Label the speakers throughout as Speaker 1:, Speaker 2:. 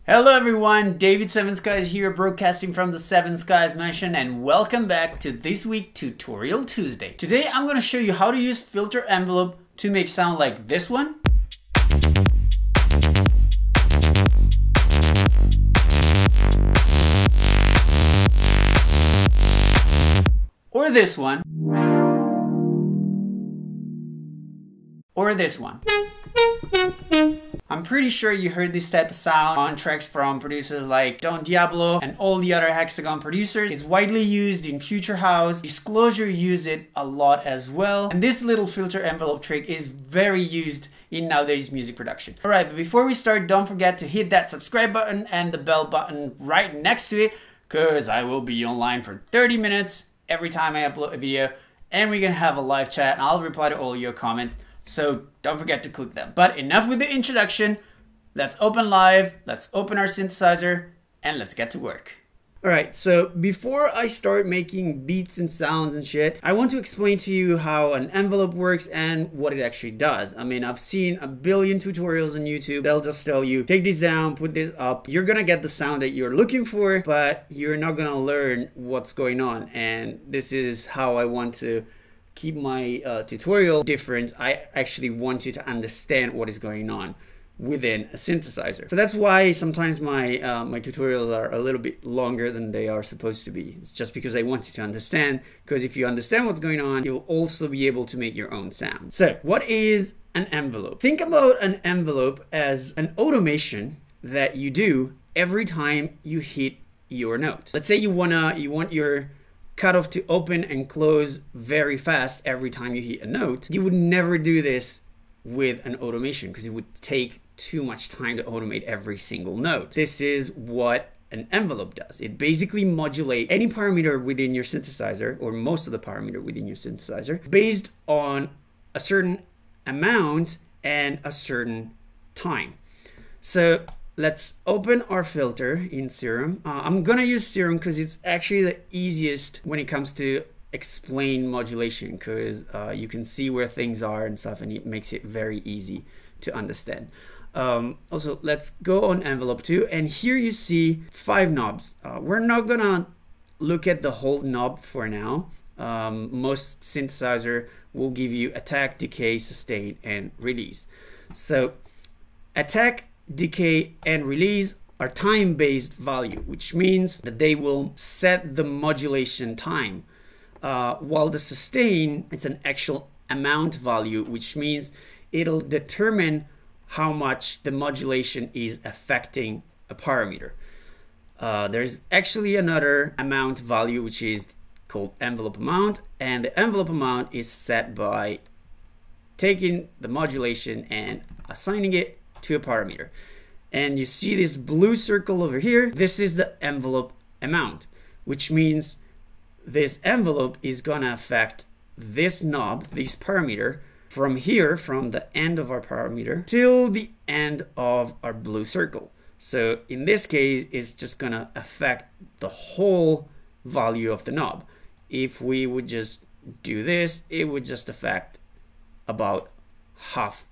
Speaker 1: Hello everyone, David Seven Skies here, broadcasting from the Seven Skies Mansion, and welcome back to this week Tutorial Tuesday. Today I'm going to show you how to use filter envelope to make sound like this one. Or this one. Or this one. I'm pretty sure you heard this type of sound on tracks from producers like Diablo and all the other hexagon producers. It's widely used in Future House. Disclosure use it a lot as well. And this little filter envelope trick is very used in nowadays music production. Alright, but before we start, don't forget to hit that subscribe button and the bell button right next to it, because I will be online for 30 minutes every time I upload a video, and we're gonna have a live chat and I'll reply to all your comments. So don't forget to click them. But enough with the introduction. Let's open live, let's open our synthesizer, and let's get to work. Alright, so before I start making beats and sounds and shit, I want to explain to you how an envelope works and what it actually does. I mean, I've seen a billion tutorials on YouTube. They'll just tell you, take this down, put this up. You're gonna get the sound that you're looking for, but you're not gonna learn what's going on. And this is how I want to keep my tutorial different. I actually want you to understand what is going on within a synthesizer. So that's why sometimes my my tutorials are a little bit longer than they are supposed to be. It's just because I want you to understand, because if you understand what's going on, you'll also be able to make your own sound. So what is an envelope? Think about an envelope as an automation that you do every time you hit your note. Let's say you want your cutoff to open and close very fast every time you hit a note. You would never do this with an automation because it would take too much time to automate every single note. This is what an envelope does. It basically modulates any parameter within your synthesizer, or most of the parameter within your synthesizer, based on a certain amount and a certain time. So let's open our filter in Serum. I'm gonna use Serum because it's actually the easiest when it comes to explain modulation, because you can see where things are and stuff, and it makes it very easy to understand. Also, let's go on envelope 2, and here you see 5 knobs. We're not gonna look at the whole knob for now. Most synthesizer will give you attack, decay, sustain, and release. So attack, decay, and release are time-based value, which means that they will set the modulation time. While the sustain, it's an actual amount value, which means it'll determine how much the modulation is affecting a parameter. There's actually another amount value, which is called envelope amount, and the envelope amount is set by taking the modulation and assigning it to a parameter. And you see this blue circle over here, this is the envelope amount, which means this envelope is gonna affect this knob, this parameter, from here, from the end of our parameter till the end of our blue circle. So in this case, it's just gonna affect the whole value of the knob. If we would just do this, it would just affect about half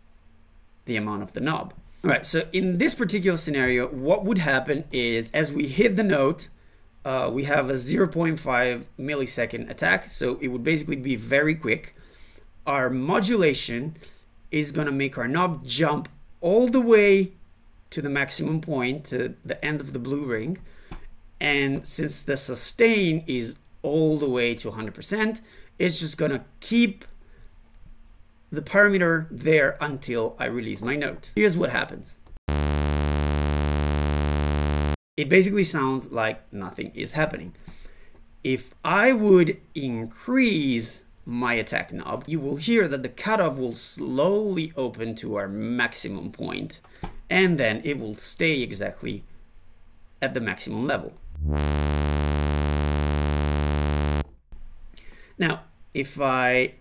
Speaker 1: the amount of the knob. All right, so in this particular scenario, what would happen is as we hit the note, we have a 0.5 millisecond attack, so it would basically be very quick. Our modulation is gonna make our knob jump all the way to the maximum point, to the end of the blue ring. And since the sustain is all the way to 100%, it's just gonna keep the parameter there until I release my note. Here's what happens. It basically sounds like nothing is happening. If I would increase my attack knob, you will hear that the cutoff will slowly open to our maximum point, and then it will stay exactly at the maximum level. Now, if I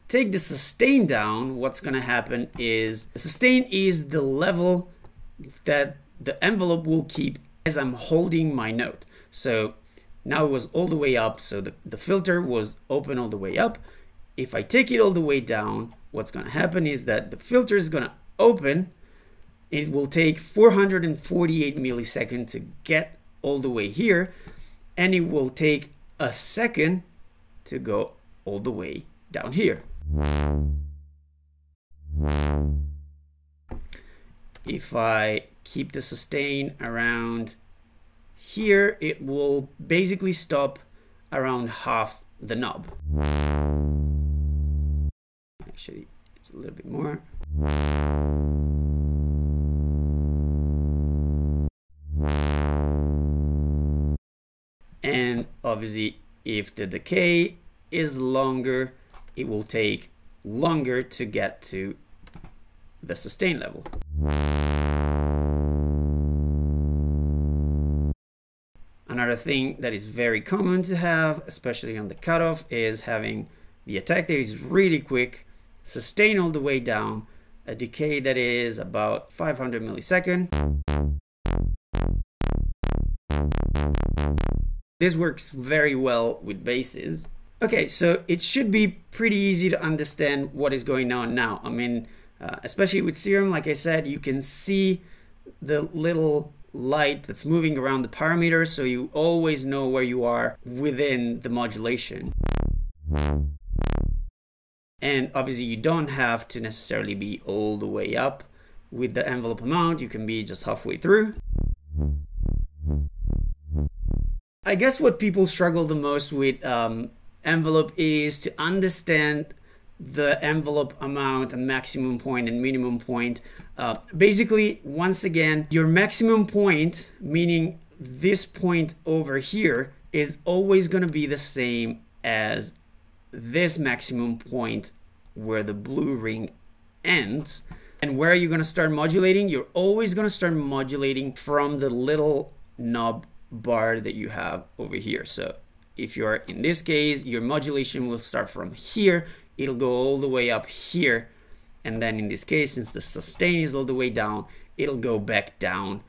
Speaker 1: take the sustain down, what's gonna happen is the sustain is the level that the envelope will keep as I'm holding my note. So now it was all the way up, so the filter was open all the way up. If I take it all the way down, what's gonna happen is that the filter is gonna open it will take 448 milliseconds to get all the way here, and it will take a second to go all the way down here. If I keep the sustain around here, it will basically stop around half the knob. Actually, it's a little bit more. And obviously, if the decay is longer, it will take longer to get to the sustain level. Another thing that is very common to have, especially on the cutoff, is having the attack that is really quick, sustain all the way down, a decay that is about 500 milliseconds. This works very well with basses. Okay, so it should be pretty easy to understand what is going on now. I mean, especially with Serum, like I said, you can see the little light that's moving around the parameter, so you always know where you are within the modulation. And obviously you don't have to necessarily be all the way up with the envelope amount, you can be just halfway through. I guess what people struggle the most with envelope is to understand the envelope amount and maximum point and minimum point. Basically, once again, your maximum point, meaning this point over here, is always going to be the same as this maximum point where the blue ring ends. And where are you going to start modulating? You're always going to start modulating from the little knob bar that you have over here. So if you're in this case, your modulation will start from here, it'll go all the way up here, and then in this case, since the sustain is all the way down, it'll go back down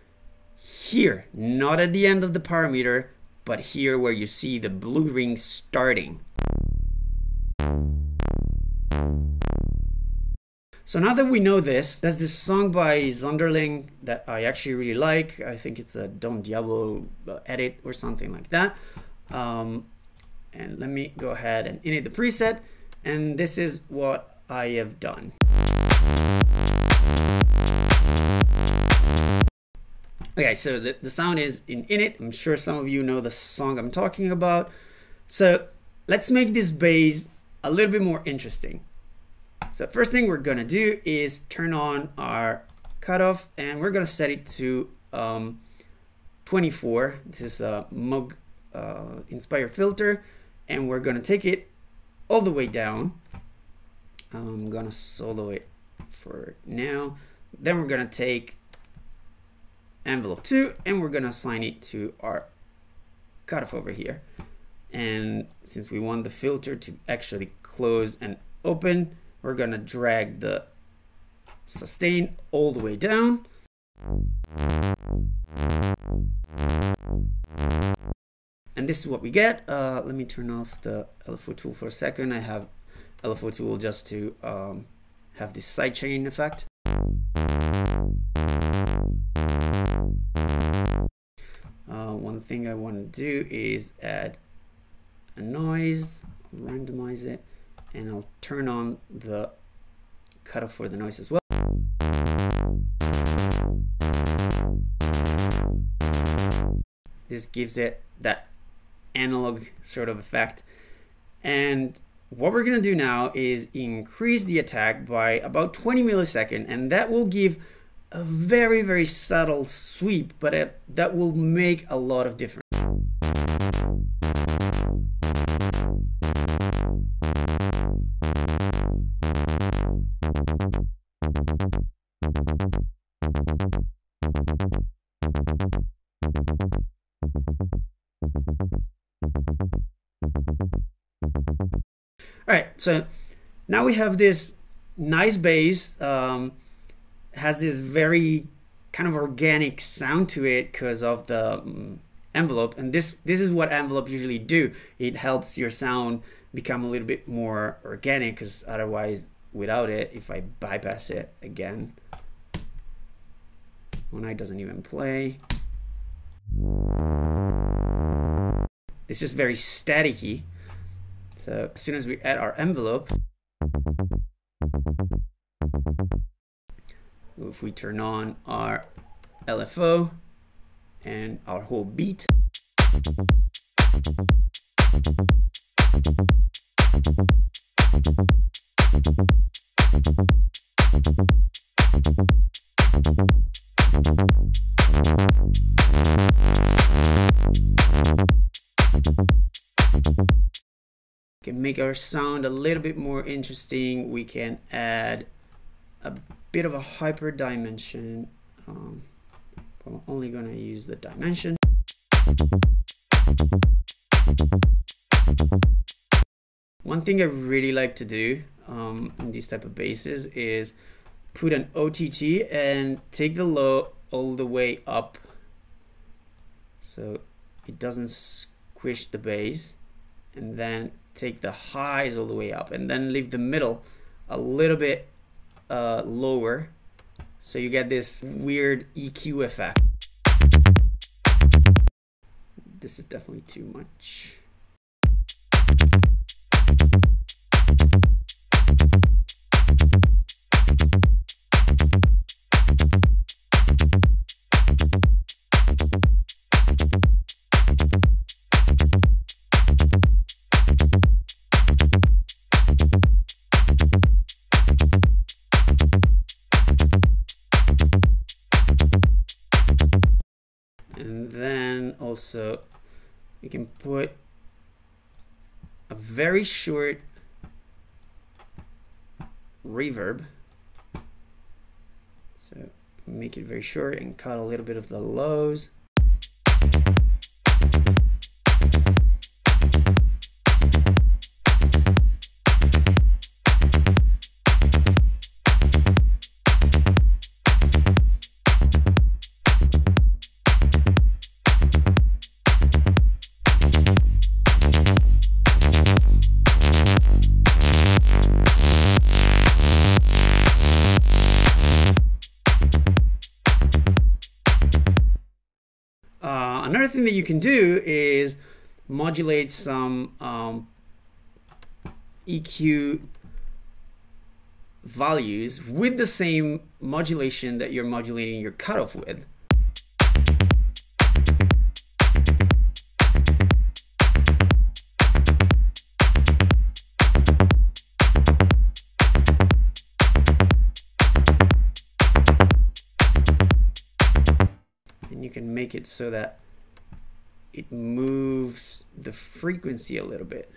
Speaker 1: here, not at the end of the parameter, but here where you see the blue ring starting. So now that we know this, there's this song by Zonderling that I actually really like. I think it's a Don Diablo edit or something like that. And let me go ahead and init the preset. And this is what I have done. Okay, so the sound is in init. I'm sure some of you know the song I'm talking about. So let's make this bass a little bit more interesting. So first thing we're gonna do is turn on our cutoff, and we're gonna set it to 24. This is a Moog Inspire filter, and we're gonna take it all the way down. I'm gonna solo it for now. Then we're gonna take envelope 2, and we're gonna assign it to our cutoff over here. And since we want the filter to actually close and open, we're gonna drag the sustain all the way down. And this is what we get. Let me turn off the LFO tool for a second. I have LFO tool just to have this sidechain effect. One thing I want to do is add a noise, randomize it, and I'll turn on the cutoff for the noise as well. This gives it that analog sort of effect. And what we're going to do now is increase the attack by about 20 milliseconds, and that will give a very, very subtle sweep, but that will make a lot of difference. All right, so now we have this nice bass, has this very kind of organic sound to it because of the envelope, and this is what envelope usually do. It helps your sound become a little bit more organic, because otherwise without it, if I bypass it again, One eye doesn't even play. This is very staticky. So as soon as we add our envelope, if we turn on our LFO and our whole beat, can make our sound a little bit more interesting. We can add a bit of a hyper dimension. I'm only going to use the dimension. One thing I really like to do in these type of basses is put an OTT and take the low all the way up so it doesn't squish the bass, and then take the highs all the way up, and then leave the middle a little bit lower, so you get this weird EQ effect. This is definitely too much. And then also we can put a very short reverb. So make it very short and cut a little bit of the lows. Another thing that you can do is modulate some EQ values with the same modulation that you're modulating your cutoff with. And you can make it so that it moves the frequency a little bit.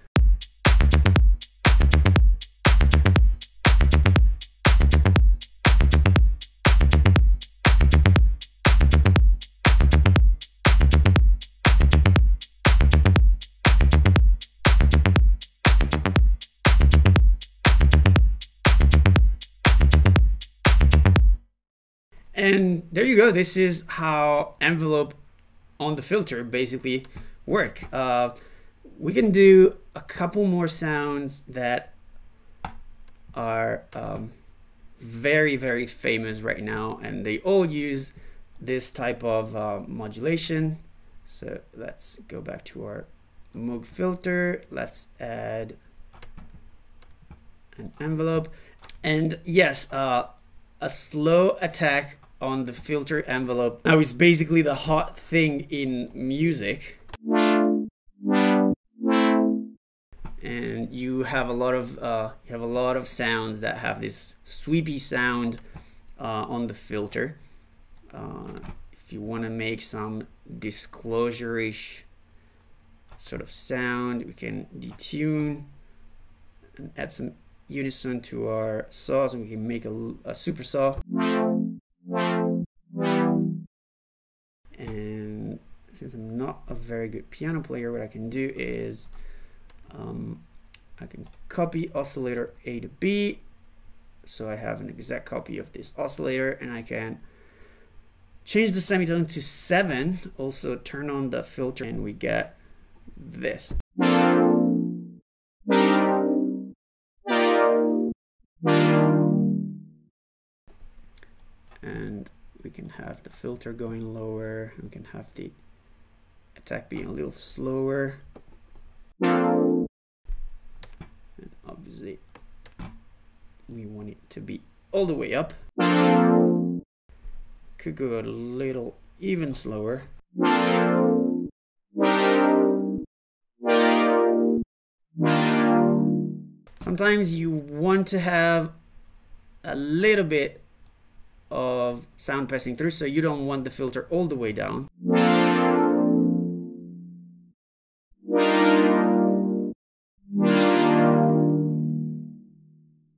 Speaker 1: And there you go. This is how envelope on the filter basically work. We can do a couple more sounds that are very, very famous right now, and they all use this type of modulation. So let's go back to our Moog filter. Let's add an envelope. And yes, a slow attack on the filter envelope now is basically the hot thing in music. And you have a lot of sounds that have this sweepy sound on the filter. If you want to make some disclosure-ish sort of sound, we can detune and add some unison to our saws, and we can make a super saw. And since I'm not a very good piano player, what I can do is I can copy oscillator A to B, so I have an exact copy of this oscillator, and I can change the semitone to 7, also turn on the filter, and we get this. And we can have the filter going lower. We can have the attack being a little slower. And obviously, we want it to be all the way up. Could go a little even slower. Sometimes you want to have a little bit of sound passing through, so you don't want the filter all the way down.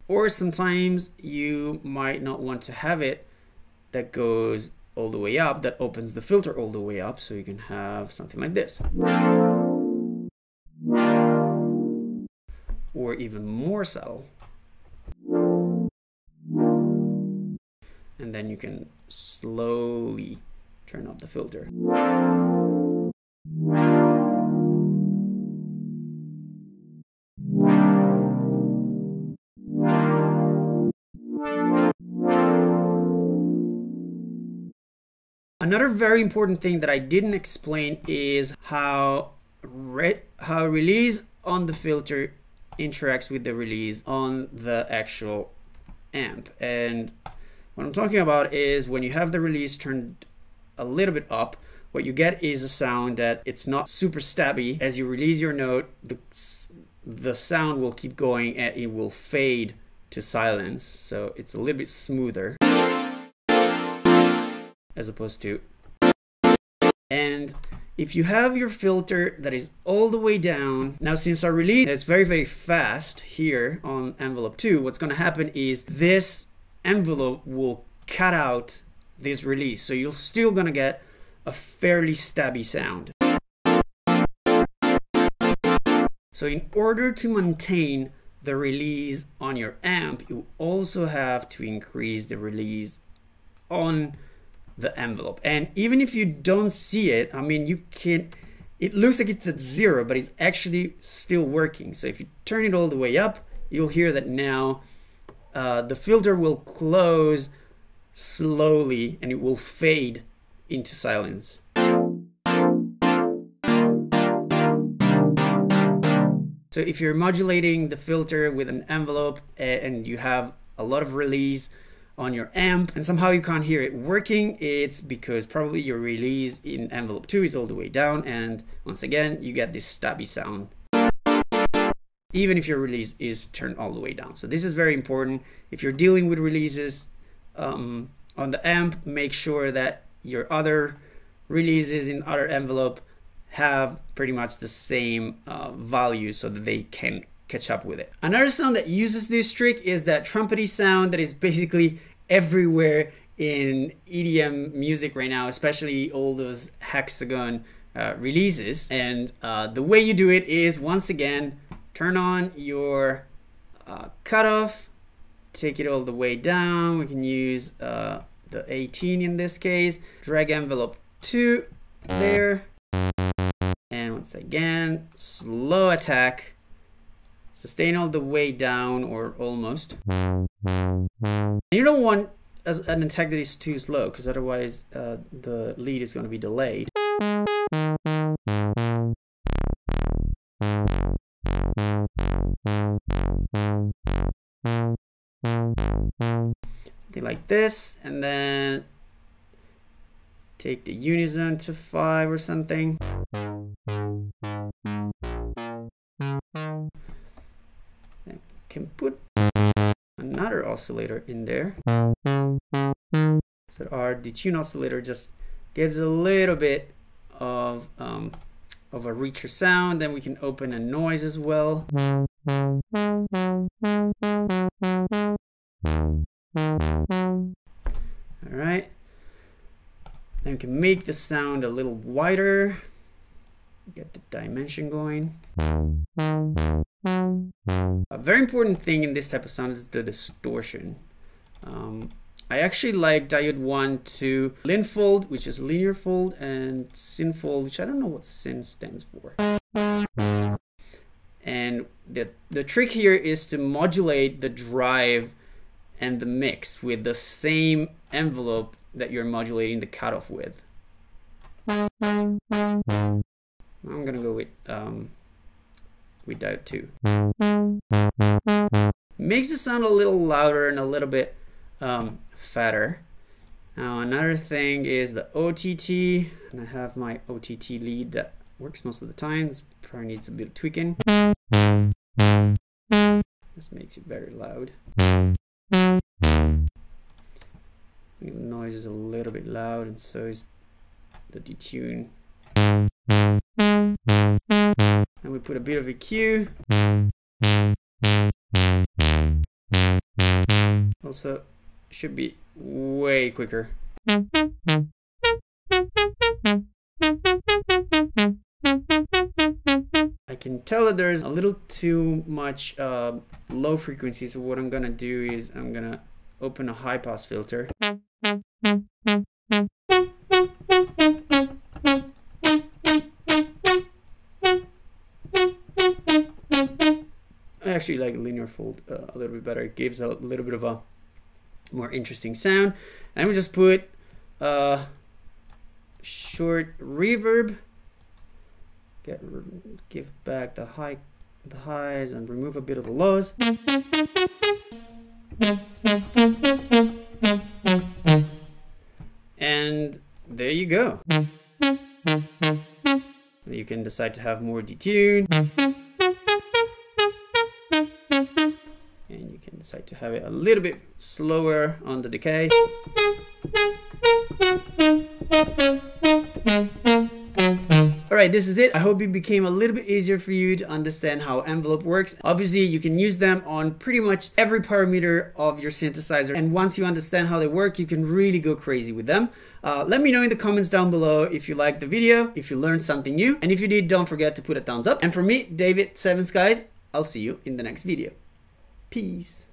Speaker 1: Or sometimes you might not want to have it that goes all the way up, that opens the filter all the way up, so you can have something like this. Or even more subtle. And then you can slowly turn up the filter. Another very important thing that I didn't explain is how release on the filter interacts with the release on the actual amp. And what I'm talking about is when you have the release turned a little bit up, what you get is a sound that it's not super stabby. As you release your note, the sound will keep going and it will fade to silence. So it's a little bit smoother as opposed to. And if you have your filter that is all the way down, now since our release is very, very fast here on envelope 2, what's going to happen is this envelope will cut out this release. So you're still going to get a fairly stabby sound. So in order to maintain the release on your amp, you also have to increase the release on the envelope. And even if you don't see it, I mean, you can, it looks like it's at 0, but it's actually still working. So if you turn it all the way up, you'll hear that now the filter will close slowly and it will fade into silence. So if you're modulating the filter with an envelope and you have a lot of release on your amp and somehow you can't hear it working, it's because probably your release in envelope 2 is all the way down, and once again you get this stabby sound even if your release is turned all the way down. So this is very important. If you're dealing with releases on the amp, make sure that your other releases in other envelope have pretty much the same value so that they can catch up with it. Another sound that uses this trick is that Trumpet E sound that is basically everywhere in EDM music right now, especially all those hexagon releases. And the way you do it is, once again, turn on your cutoff, take it all the way down. We can use the 18 in this case, drag envelope 2 there, and once again, slow attack. Sustain all the way down, or almost. You don't want an attack that is too slow, because otherwise the lead is going to be delayed. Something like this, and then take the unison to 5 or something. Can put another oscillator in there. So our detune oscillator just gives a little bit of a richer sound. Then we can open a noise as well. All right. Then we can make the sound a little wider. Get the dimension going. A very important thing in this type of sound is the distortion. I actually like diode 1 to linfold, which is linear fold, and synfold, which I don't know what syn stands for. And the trick here is to modulate the drive and the mix with the same envelope that you're modulating the cutoff with. I'm gonna go without 2. Makes the sound a little louder and a little bit fatter. Now another thing is the OTT, and I have my OTT lead that works most of the time. This probably needs a bit of tweaking. This makes it very loud. The noise is a little bit loud, and so is the detune. And we put a bit of EQ. Also, should be way quicker. I can tell that there's a little too much low frequency, so what I'm gonna do is I'm gonna open a high pass filter. I actually like linear fold a little bit better. It gives a little bit of a more interesting sound. And we just put short reverb. Give back the highs and remove a bit of the lows. And there you go. You can decide to have more detune. And you can decide to have it a little bit slower on the decay. Alright, this is it. I hope it became a little bit easier for you to understand how envelope works. Obviously, you can use them on pretty much every parameter of your synthesizer. And once you understand how they work, you can really go crazy with them. Let me know in the comments down below if you liked the video, if you learned something new. And if you did, don't forget to put a thumbs up. And from me, David, 7 Skies, I'll see you in the next video. Peace.